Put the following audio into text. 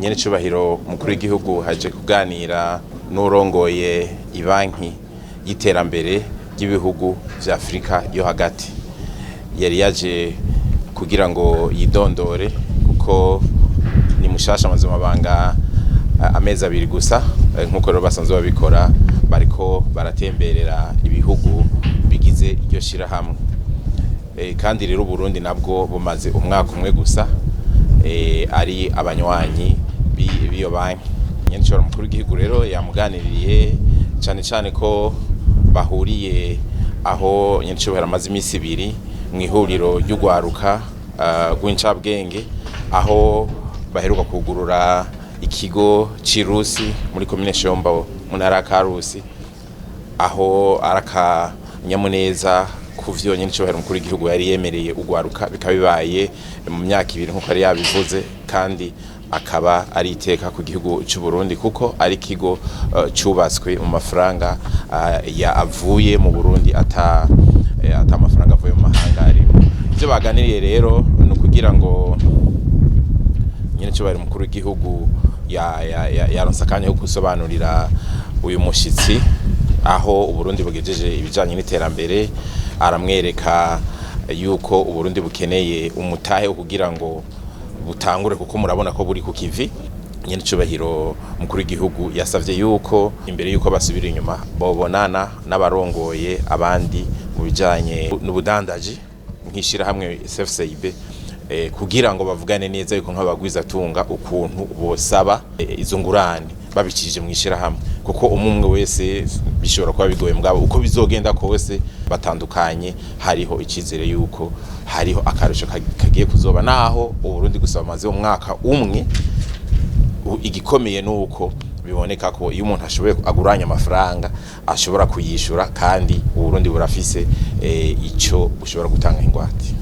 Nyenicubahiro mukuru w'igihugu haje kuganira n'uwurongoye Ibanki y'iterambere ry'ibihugu vya Afrika yo hagati. Yari yaje kugira ngo yidondore kuko ni mushasha amaze mabanga amezi abiri gusa, nkuko rero basanzwe babikora, bariko baratemberera ibihugu bigize iryo shirahamwe. Kandi rero Burundi nabwo bumaze umwaka umwe gusa ari abanywanyi b'iyo banki. Nyenicubahiro mukuru w'igihugu rero yamuganiriye cyane ko bahuriye aho Nyenicubahiro amaze imisi ibiri mu ihuriro ry'ugwaruka rw'incabwenge, aho baheruka kugurura ikigo cirusi muri komine Shombo mu ntara ya Karusi, aho araka nyamuneza kuvyo Nyenicubahiro mukuru w'igihugu yari yemereye ugwaruka, bikaba bibaye mu myaka ibiri nkuko ari yabivuze, kandi akaba ari iteka ku gihugu cy'u Burundi kuko ari kigo cubatswe mu mafaranga avuye mu Burundi ata amafaranga avuye mu mahanga arimo. Ivyo baganiriye rero no kugira ngo Nyenicubahiro mukuru w'igihugu yaronse akanya ko gusobanurira uyu mushitsi aho Uburundi bugejeje ibijanye n'iterambere. Aramwereka yuko Uburundi bukeneye umutahe wo kugira ngo butangure, kuko murabona ko buri ku kivi. Nyenicubahiro mukuru w'igihugu yasavye yuko imbere yuko basubira inyuma bobonana n'abarongoye abandi mu bijanye n'ubudandaji nk'ishirahamwe CFCIB, kugira ngo bavugane neza yuko nk'abagwiza tunga ukuntu bosaba izo ngurane babicishije mu ishirahamwe, kuko umwe wese bishobora kuba bigoye mugabo uko bizogenda kose batandukanye hariho icizere yuko hariho akarusho kagiye kuzoba, naho Uburundi gusaba maze umwaka umwe. Igikomeye nuko biboneka ko iyo umuntu ashoboye aguranya amafaranga ashobora kuyishura, kandi Uburundi burafise ico bushobora gutanga ingwate.